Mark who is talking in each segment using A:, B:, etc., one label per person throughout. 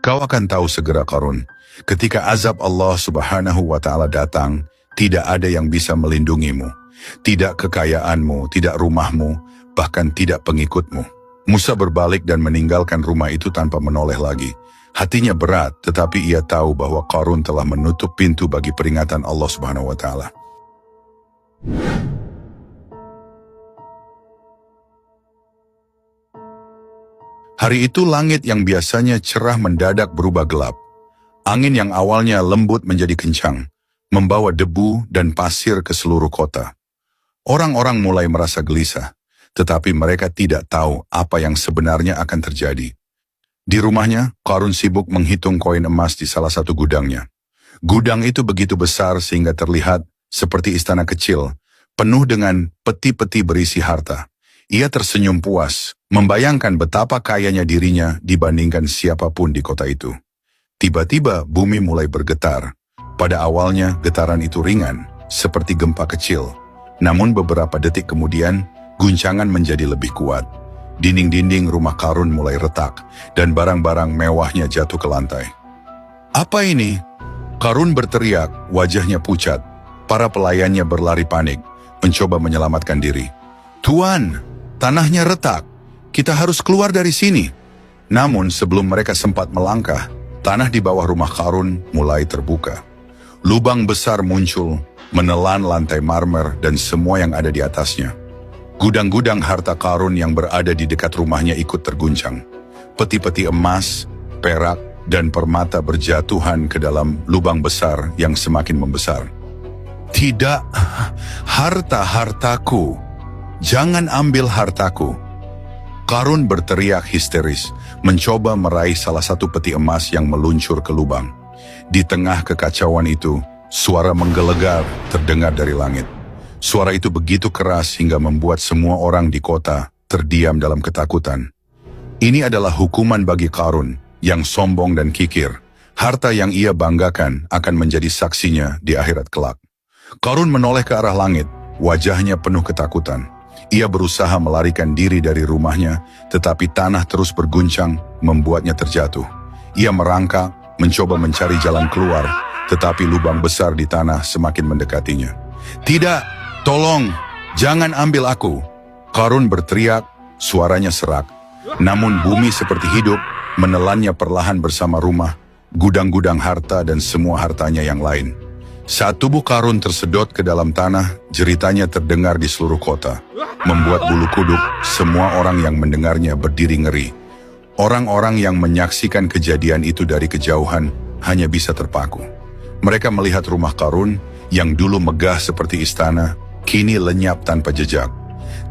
A: Kau akan tahu segera Qarun, ketika azab Allah Subhanahu wa Ta'ala datang, tidak ada yang bisa melindungimu, tidak kekayaanmu, tidak rumahmu, bahkan tidak pengikutmu. Musa berbalik dan meninggalkan rumah itu tanpa menoleh lagi. Hatinya berat, tetapi ia tahu bahwa Qarun telah menutup pintu bagi peringatan Allah Subhanahu wa Ta'ala. Hari itu langit yang biasanya cerah mendadak berubah gelap. Angin yang awalnya lembut menjadi kencang, membawa debu dan pasir ke seluruh kota. Orang-orang mulai merasa gelisah, tetapi mereka tidak tahu apa yang sebenarnya akan terjadi. Di rumahnya, Qarun sibuk menghitung koin emas di salah satu gudangnya. Gudang itu begitu besar sehingga terlihat seperti istana kecil, penuh dengan peti-peti berisi harta. Ia tersenyum puas, membayangkan betapa kayanya dirinya dibandingkan siapapun di kota itu. Tiba-tiba bumi mulai bergetar. Pada awalnya getaran itu ringan, seperti gempa kecil. Namun beberapa detik kemudian, guncangan menjadi lebih kuat. Dinding-dinding rumah Qarun mulai retak, dan barang-barang mewahnya jatuh ke lantai. "Apa ini?" Qarun berteriak, wajahnya pucat. Para pelayannya berlari panik, mencoba menyelamatkan diri. "Tuan, tanahnya retak. Kita harus keluar dari sini." Namun sebelum mereka sempat melangkah, tanah di bawah rumah Qarun mulai terbuka. Lubang besar muncul, menelan lantai marmer dan semua yang ada di atasnya. Gudang-gudang harta Qarun yang berada di dekat rumahnya ikut terguncang. Peti-peti emas, perak, dan permata berjatuhan ke dalam lubang besar yang semakin membesar. "Tidak, harta-hartaku. Jangan ambil hartaku." Qarun berteriak histeris, mencoba meraih salah satu peti emas yang meluncur ke lubang. Di tengah kekacauan itu, suara menggelegar terdengar dari langit. Suara itu begitu keras hingga membuat semua orang di kota terdiam dalam ketakutan. Ini adalah hukuman bagi Qarun yang sombong dan kikir. Harta yang ia banggakan akan menjadi saksinya di akhirat kelak. Qarun menoleh ke arah langit, wajahnya penuh ketakutan. Ia berusaha melarikan diri dari rumahnya, tetapi tanah terus berguncang, membuatnya terjatuh. Ia merangkak, mencoba mencari jalan keluar, tetapi lubang besar di tanah semakin mendekatinya. "Tidak, tolong, jangan ambil aku!" Qarun berteriak, suaranya serak. Namun bumi seperti hidup, menelannya perlahan bersama rumah, gudang-gudang harta dan semua hartanya yang lain. Saat tubuh Qarun tersedot ke dalam tanah, jeritanya terdengar di seluruh kota, membuat bulu kuduk semua orang yang mendengarnya berdiri ngeri. Orang-orang yang menyaksikan kejadian itu dari kejauhan hanya bisa terpaku. Mereka melihat rumah Qarun yang dulu megah seperti istana, kini lenyap tanpa jejak.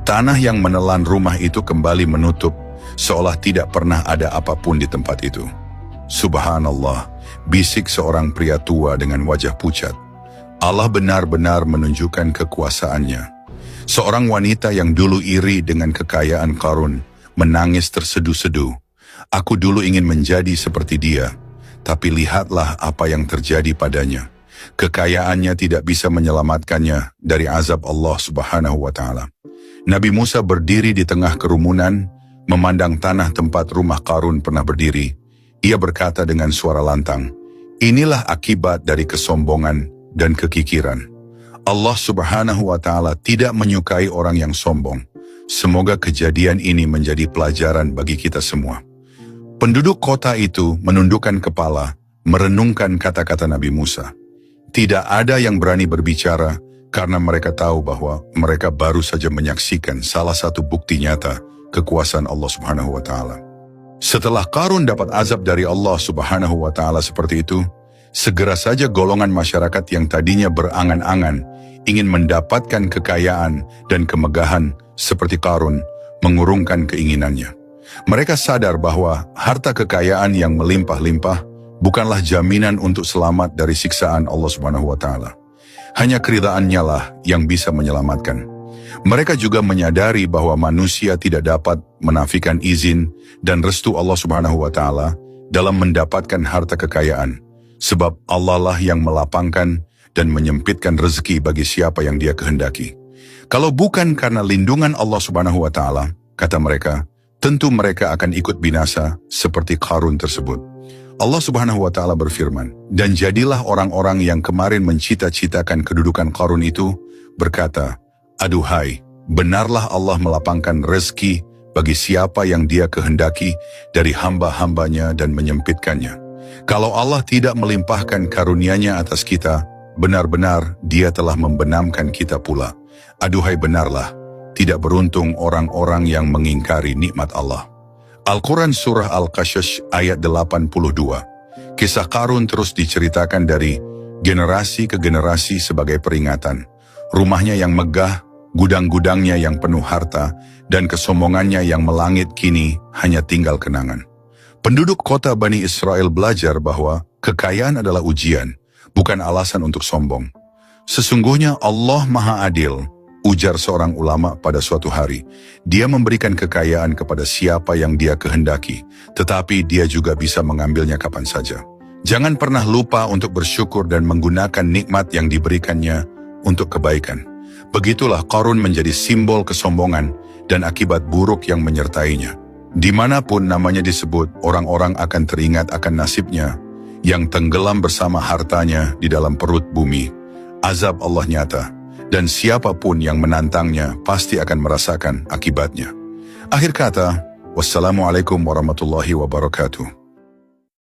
A: Tanah yang menelan rumah itu kembali menutup, seolah tidak pernah ada apapun di tempat itu. "Subhanallah," bisik seorang pria tua dengan wajah pucat. Allah benar-benar menunjukkan kekuasaannya. Seorang wanita yang dulu iri dengan kekayaan Qarun menangis terseduh-seduh. "Aku dulu ingin menjadi seperti dia, tapi lihatlah apa yang terjadi padanya. Kekayaannya tidak bisa menyelamatkannya dari azab Allah Subhanahu wa Ta'ala." Nabi Musa berdiri di tengah kerumunan, memandang tanah tempat rumah Qarun pernah berdiri. Ia berkata dengan suara lantang, "Inilah akibat dari kesombongan dan kekikiran. Allah Subhanahu wa Ta'ala tidak menyukai orang yang sombong. Semoga kejadian ini menjadi pelajaran bagi kita semua." Penduduk kota itu menundukkan kepala, merenungkan kata-kata Nabi Musa. Tidak ada yang berani berbicara karena mereka tahu bahwa mereka baru saja menyaksikan salah satu bukti nyata kekuasaan Allah Subhanahu wa Ta'ala. Setelah Qarun dapat azab dari Allah Subhanahu wa Ta'ala seperti itu, segera saja golongan masyarakat yang tadinya berangan-angan ingin mendapatkan kekayaan dan kemegahan seperti Qarun mengurungkan keinginannya. Mereka sadar bahwa harta kekayaan yang melimpah-limpah bukanlah jaminan untuk selamat dari siksaan Allah Subhanahu wa Ta'ala. Hanya keridhaannya lah yang bisa menyelamatkan. Mereka juga menyadari bahwa manusia tidak dapat menafikan izin dan restu Allah Subhanahu wa Ta'ala dalam mendapatkan harta kekayaan, sebab Allah lah yang melapangkan dan menyempitkan rezeki bagi siapa yang Dia kehendaki. Kalau bukan karena lindungan Allah Subhanahu wa Ta'ala, kata mereka, tentu mereka akan ikut binasa seperti Qarun tersebut. Allah Subhanahu wa Ta'ala berfirman, "Dan jadilah orang-orang yang kemarin mencita-citakan kedudukan Qarun itu berkata, aduhai, benarlah Allah melapangkan rezeki bagi siapa yang Dia kehendaki dari hamba-hambanya dan menyempitkannya. Kalau Allah tidak melimpahkan karunia-Nya atas kita, benar-benar Dia telah membenamkan kita pula. Aduhai, benarlah, tidak beruntung orang-orang yang mengingkari nikmat Allah." Al-Quran Surah Al-Qasas ayat 82. Kisah Qarun terus diceritakan dari generasi ke generasi sebagai peringatan. Rumahnya yang megah, gudang-gudangnya yang penuh harta, dan kesombongannya yang melangit kini hanya tinggal kenangan. Penduduk kota Bani Israel belajar bahwa kekayaan adalah ujian, bukan alasan untuk sombong. Sesungguhnya Allah Maha Adil, ujar seorang ulama pada suatu hari. Dia memberikan kekayaan kepada siapa yang Dia kehendaki, tetapi Dia juga bisa mengambilnya kapan saja. Jangan pernah lupa untuk bersyukur dan menggunakan nikmat yang diberikannya untuk kebaikan. Begitulah Qarun menjadi simbol kesombongan dan akibat buruk yang menyertainya. Dimanapun namanya disebut, orang-orang akan teringat akan nasibnya yang tenggelam bersama hartanya di dalam perut bumi. Azab Allah nyata, dan siapapun yang menantangnya pasti akan merasakan akibatnya. Akhir kata, wassalamualaikum warahmatullahi wabarakatuh.